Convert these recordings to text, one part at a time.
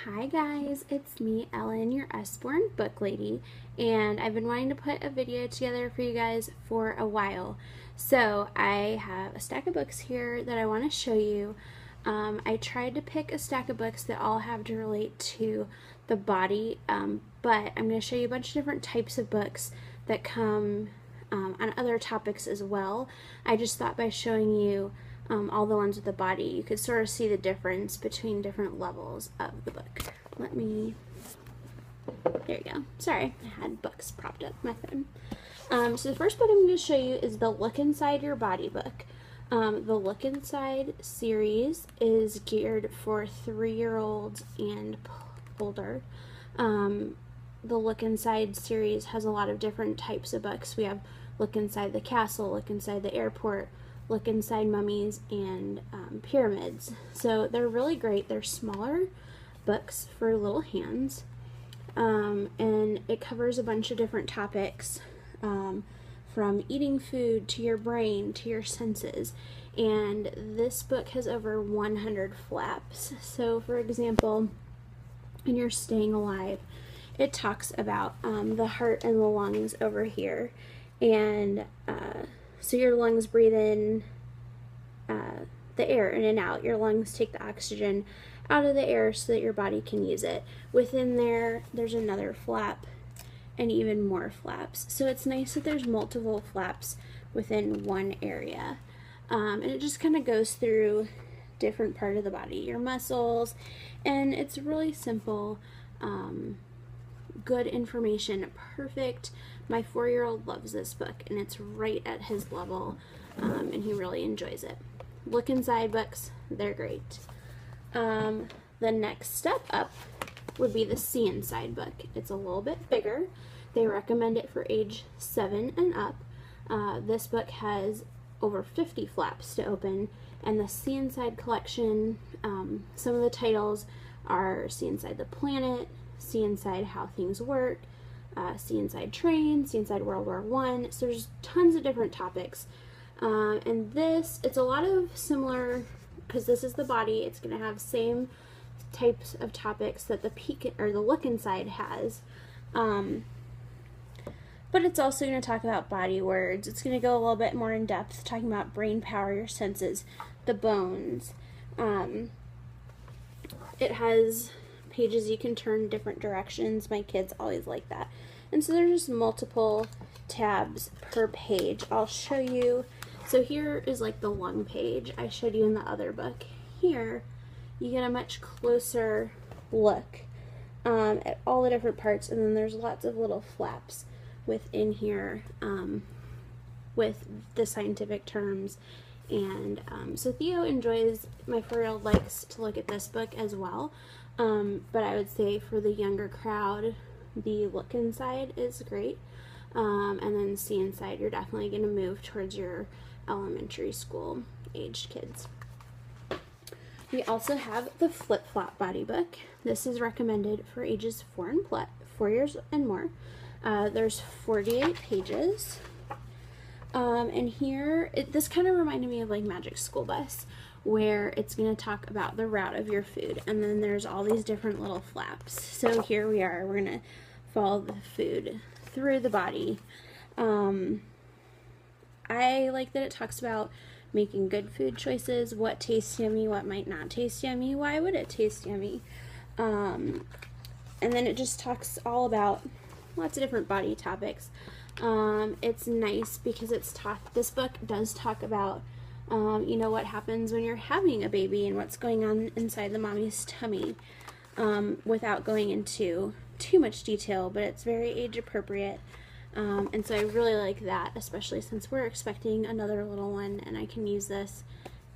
Hi guys, it's me, Ellen, your Usborne book lady, and I've been wanting to put a video together for you guys for a while. So I have a stack of books here that I want to show you. I tried to pick a stack of books that all have to relate to the body, but I'm going to show you a bunch of different types of books that come on other topics as well. I just thought by showing you all the ones with the body, you could sort of see the difference between different levels of the book. There you go. Sorry, I had books propped up my phone. So the first book I'm going to show you is the Look Inside Your Body book. The Look Inside series is geared for 3-year-olds and older. The Look Inside series has a lot of different types of books. We have Look Inside the Castle, Look Inside the Airport, Look Inside Mummies, and Pyramids. So they're really great. They're smaller books for little hands, and it covers a bunch of different topics, from eating food to your brain to your senses. And this book has over 100 flaps. So for example, when you're staying alive, it talks about the heart and the lungs over here, and so your lungs breathe in the air in and out. Your lungs take the oxygen out of the air so that your body can use it. Within there's another flap and even more flaps. So it's nice that there's multiple flaps within one area. And it just kind of goes through different part of the body, your muscles, and it's really simple, good information, perfect. My 4-year-old loves this book, and it's right at his level, and he really enjoys it. Look Inside books, they're great. The next step up would be the See Inside book. It's a little bit bigger. They recommend it for age 7 and up. This book has over 50 flaps to open, and the See Inside collection, some of the titles are See Inside the Planet, See Inside How Things Work, See Inside Train, See Inside World War I. So there's tons of different topics. And it's a lot of similar, because this is the body, it's going to have same types of topics that the Peek or the Look Inside has. But it's also going to talk about body words. It's going to go a little bit more in depth, talking about brain power, your senses, the bones. It has pages you can turn different directions. My kids always like that. And so there's just multiple tabs per page. I'll show you. So here is like the lung page I showed you in the other book. Here you get a much closer look at all the different parts, and then there's lots of little flaps within here with the scientific terms. And so Theo enjoys, my 4-year-old likes to look at this book as well. But I would say for the younger crowd, the Look Inside is great. And then See Inside, you're definitely going to move towards your elementary school aged kids. We also have the Flip Flop Body book. This is recommended for ages 4 years and more. There's 48 pages. And here, this kind of reminded me of like Magic School Bus, where it's going to talk about the route of your food, and then there's all these different little flaps. So here we are, we're going to follow the food through the body. I like that it talks about making good food choices, what tastes yummy, what might not taste yummy, why would it taste yummy. And then it just talks all about lots of different body topics. It's nice because this book does talk about what happens when you're having a baby and what's going on inside the mommy's tummy, without going into too much detail, but it's very age appropriate. And so I really like that, especially since we're expecting another little one, and I can use this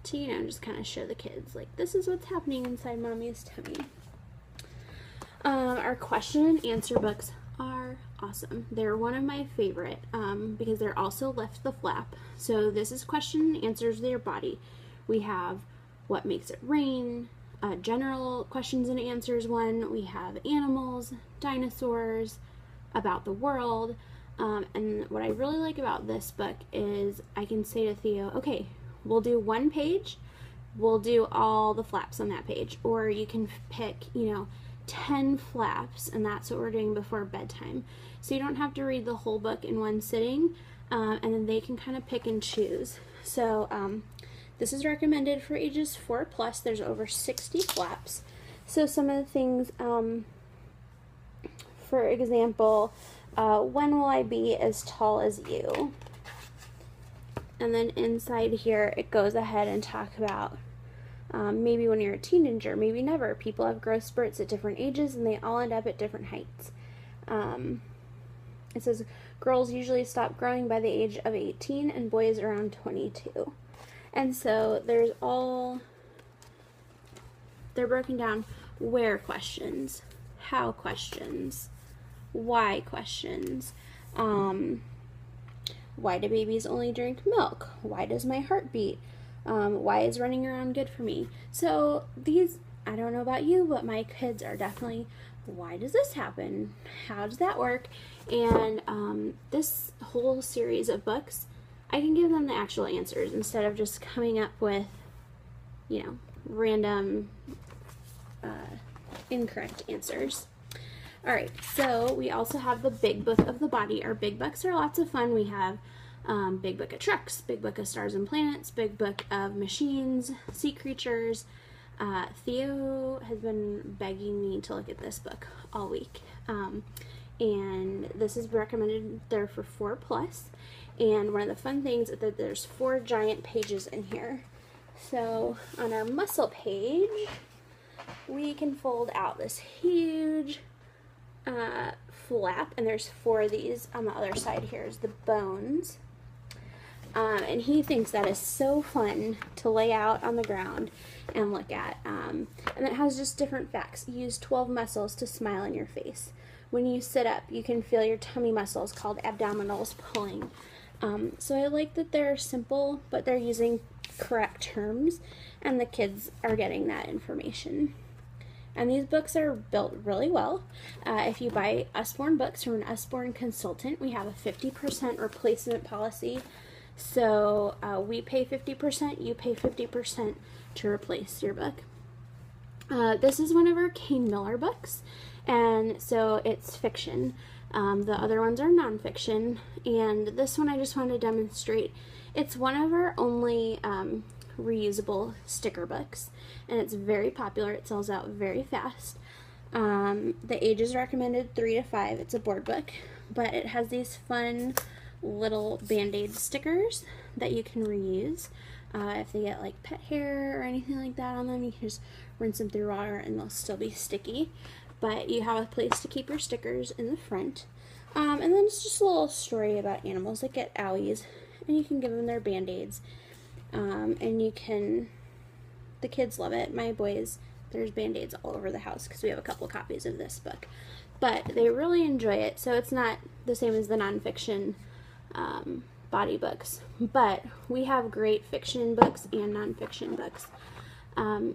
to, just kind of show the kids, like, this is what's happening inside mommy's tummy. Our question and answer books are awesome. They're one of my favorite, because they're also Lift the Flap. So this is question and answers of your body. We have what makes it rain, general questions and answers one. We have animals, dinosaurs, about the world. And what I really like about this book is I can say to Theo, okay, we'll do one page, we'll do all the flaps on that page. Or you can pick, 10 flaps, and that's what we're doing before bedtime. So you don't have to read the whole book in one sitting, and then they can kind of pick and choose. So this is recommended for ages 4+. There's over 60 flaps. So some of the things, for example, when will I be as tall as you? And then inside here, it goes ahead and talk about maybe when you're a teenager, maybe never. People have growth spurts at different ages, and they all end up at different heights. It says girls usually stop growing by the age of 18, and boys around 22. And so they're broken down: where questions, how questions, why questions, why do babies only drink milk? Why does my heart beat? Why is running around good for me? So these, I don't know about you, but my kids are definitely, why does this happen? How does that work? And this whole series of books, I can give them the actual answers instead of just coming up with, you know, random incorrect answers. Alright, so we also have the Big Book of the Body. Our big books are lots of fun. We have Big Book of Trucks, Big Book of Stars and Planets, Big Book of Machines, Sea Creatures. Theo has been begging me to look at this book all week. And this is recommended there for 4+. And one of the fun things is that there's 4 giant pages in here. So on our muscle page, we can fold out this huge flap, and there's 4 of these. On the other side here is the bones, and he thinks that is so fun to lay out on the ground and look at, and it has just different facts. Use 12 muscles to smile in your face. When you sit up, you can feel your tummy muscles called abdominals pulling. So I like that they're simple, but they're using correct terms, and the kids are getting that information. And these books are built really well. If you buy Usborne books from an Usborne consultant, we have a 50% replacement policy. So we pay 50%, you pay 50% to replace your book. This is one of our Kane Miller books, and so it's fiction. The other ones are nonfiction, and this one I just wanted to demonstrate. It's one of our only reusable sticker books, and it's very popular. It sells out very fast. The age is recommended 3 to 5. It's a board book, but it has these fun little band-aid stickers that you can reuse. If they get like pet hair or anything like that on them, you can just rinse them through water and they'll still be sticky. But you have a place to keep your stickers in the front. And then it's just a little story about animals that get owies, and you can give them their band-aids. And you can, the kids love it. My boys, there's band-aids all over the house because we have a couple copies of this book. But they really enjoy it, so it's not the same as the nonfiction body books. But we have great fiction books and nonfiction books.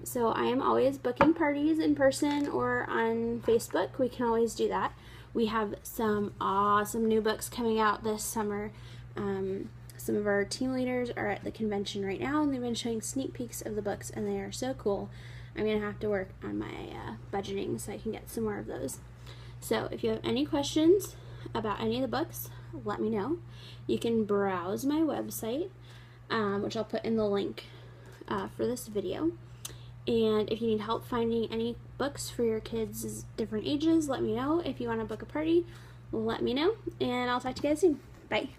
So I am always booking parties in person or on Facebook. We can always do that. We have some awesome new books coming out this summer. Some of our team leaders are at the convention right now, and they've been showing sneak peeks of the books, and they are so cool. I'm going to have to work on my budgeting so I can get some more of those. So if you have any questions about any of the books, let me know. You can browse my website, which I'll put in the link for this video. And if you need help finding any books for your kids' different ages, let me know. If you want to book a party, let me know. And I'll talk to you guys soon. Bye.